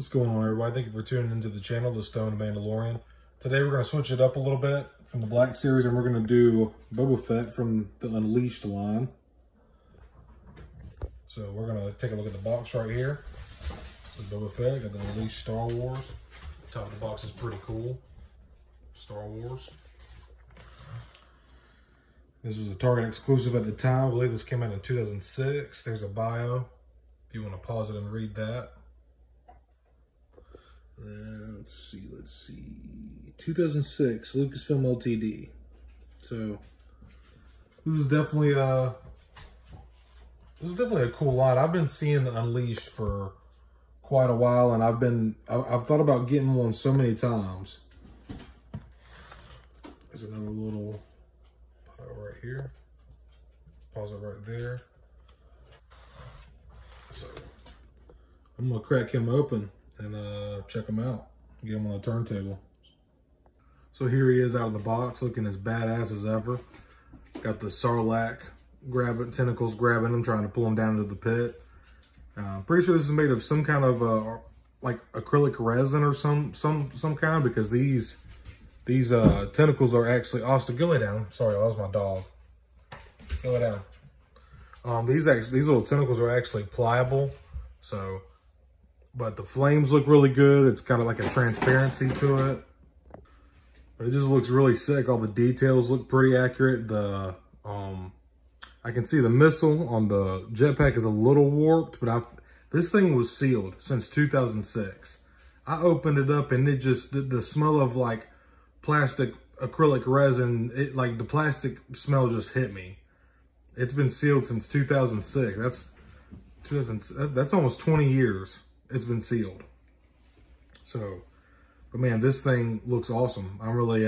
What's going on, everybody? Thank you for tuning into the channel, The Stone Mandalorian. Today we're going to switch it up a little bit from the Black Series, and we're going to do Boba Fett from the Unleashed line. So we're going to take a look at the box right here. This is Boba Fett, got the Unleashed Star Wars. Top of the box is pretty cool. Star Wars. This was a Target exclusive at the time. I believe this came out in 2006. There's a bio if you want to pause it and read that. Let's see. 2006, Lucasfilm Ltd. So this is definitely a cool line. I've been seeing the Unleashed for quite a while, and I've thought about getting one so many times. There's another little pile right here. Pause it right there. So I'm gonna crack him open and check him out, get him on the turntable. So here he is out of the box, looking as badass as ever. Got the Sarlacc tentacles grabbing him, trying to pull him down into the pit. Pretty sure this is made of some kind of like acrylic resin or some kind, because these tentacles are actually, Austin, go lay down. Sorry, that was my dog. Go lay down. These little tentacles are actually pliable, so. But the flames look really good. It's kind of like a transparency to it. But it just looks really sick. All the details look pretty accurate. I can see the missile on the jetpack is a little warped, but this thing was sealed since 2006. I opened it up and it just, the smell of like plastic acrylic resin, like the plastic smell just hit me. It's been sealed since 2006. That's almost 20 years. It's been sealed. So, but man, this thing looks awesome. I'm really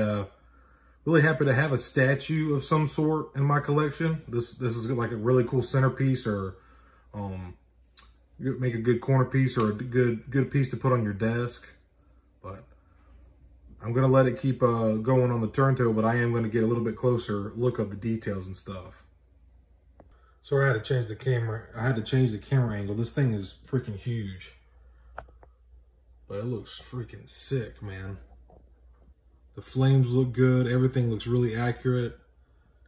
happy to have a statue of some sort in my collection. This is like a really cool centerpiece, or make a good corner piece, or a good piece to put on your desk. But I'm gonna let it keep going on the turntable, but I am gonna get a little bit closer look of the details and stuff. So I had to change the camera. I had to change the camera angle. This thing is freaking huge. But it looks freaking sick, man. The flames look good. Everything looks really accurate.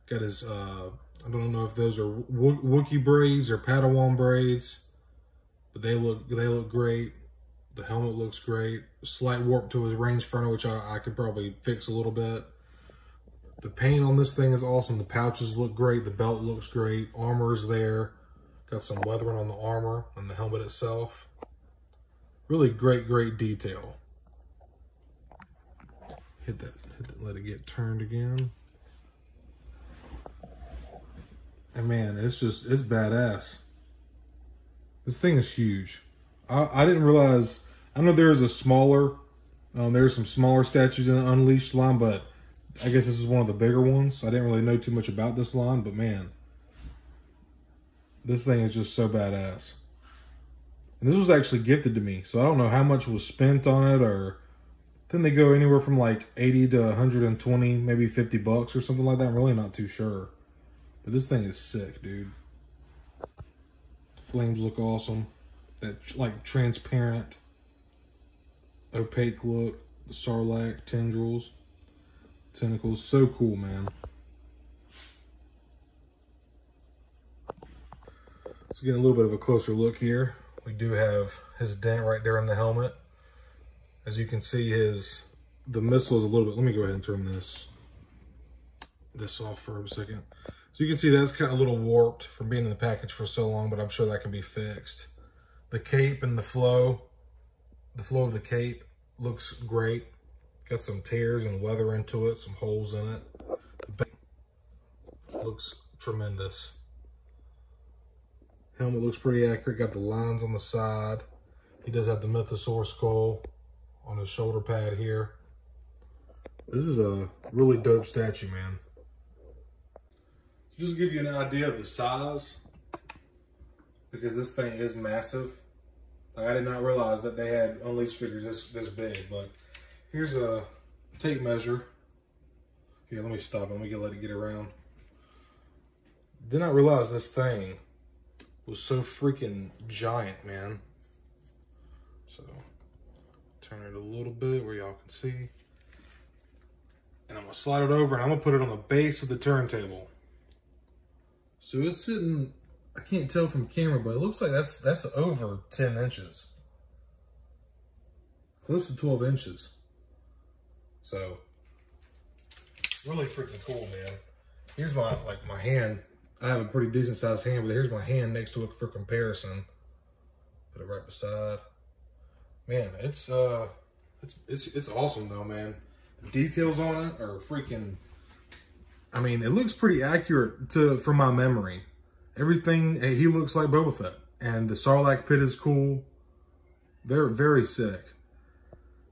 Got his, I don't know if those are Wookiee braids or Padawan braids, but they look great. The helmet looks great. Slight warp to his rangefinder, which I could probably fix a little bit. The paint on this thing is awesome. The pouches look great. The belt looks great. Armor's there. Got some weathering on the armor and the helmet itself. Really great detail. Hit that, let it get turned again. And man, it's badass. This thing is huge. I didn't realize, I know there's a smaller, there's some smaller statues in the Unleashed line, but I guess this is one of the bigger ones. I didn't really know too much about this line, but man, this thing is just so badass. And this was actually gifted to me, so I don't know how much was spent on it, or then they go anywhere from like 80 to 120, maybe 50 bucks or something like that. I'm really not too sure. But this thing is sick, dude. The flames look awesome. That like transparent, opaque look. The Sarlacc tentacles, so cool, man. Let's get a little bit of a closer look here. We do have his dent right there in the helmet. As you can see, the missile is a little bit, let me go ahead and turn this off for a second. So you can see that's kind of a little warped from being in the package for so long, but I'm sure that can be fixed. The cape and the flow of the cape looks great. Got some tears and weather into it, some holes in it. The back looks tremendous. Helmet looks pretty accurate. Got the lines on the side. He does have the Mythosaur skull on his shoulder pad here. This is a really dope statue, man. Just to give you an idea of the size, because this thing is massive. Like, I did not realize that they had Unleashed figures this big, but here's a tape measure. Here, let me stop it. Let me let it get around. Did not realize this thing was so freaking giant, man. So Turn it a little bit where y'all can see. And I'm gonna slide it over and I'm gonna put it on the base of the turntable. So it's sitting, I can't tell from camera, but it looks like that's over 10 inches. Close to 12 inches. So, really freaking cool, man. Here's my hand. I have a pretty decent sized hand, but here's my hand next to it for comparison. Put it right beside. Man, it's awesome though, man. The details on it are freaking, I mean, it looks pretty accurate from my memory. Everything, he looks like Boba Fett. And the Sarlacc pit is cool. Very, very sick.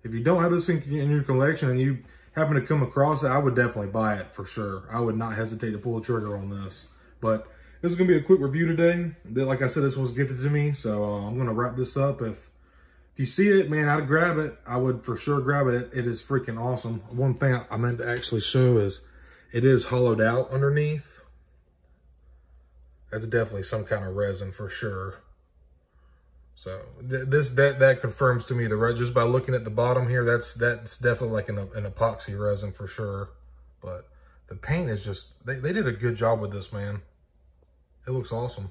If you don't have this in your collection and you happen to come across it, I would definitely buy it for sure. I would not hesitate to pull the trigger on this. But this is going to be a quick review today. Like I said, this was gifted to me, so I'm going to wrap this up. If you see it, man, I'd grab it. I would for sure grab it. It is freaking awesome. One thing I meant to actually show is it is hollowed out underneath. That's definitely some kind of resin for sure. So that confirms to me just by looking at the bottom here, that's definitely like an epoxy resin for sure. But the paint is just, they did a good job with this, man. It looks awesome.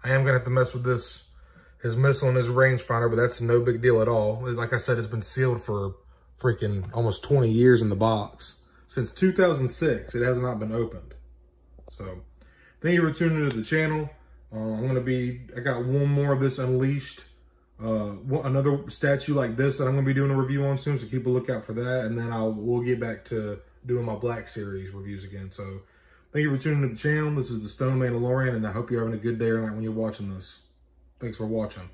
I am gonna have to mess with his missile and his rangefinder, but that's no big deal at all. Like I said, it's been sealed for freaking almost 20 years in the box. Since 2006, it has not been opened. So thank you for tuning into the channel. I got one more of this Unleashed, another statue like this that I'm gonna be doing a review on soon, so keep a lookout for that. And then we'll get back to doing my Black Series reviews again. So thank you for tuning into the channel. This is the Stone Mandalorian, and I hope you're having a good day or night when you're watching this. Thanks for watching.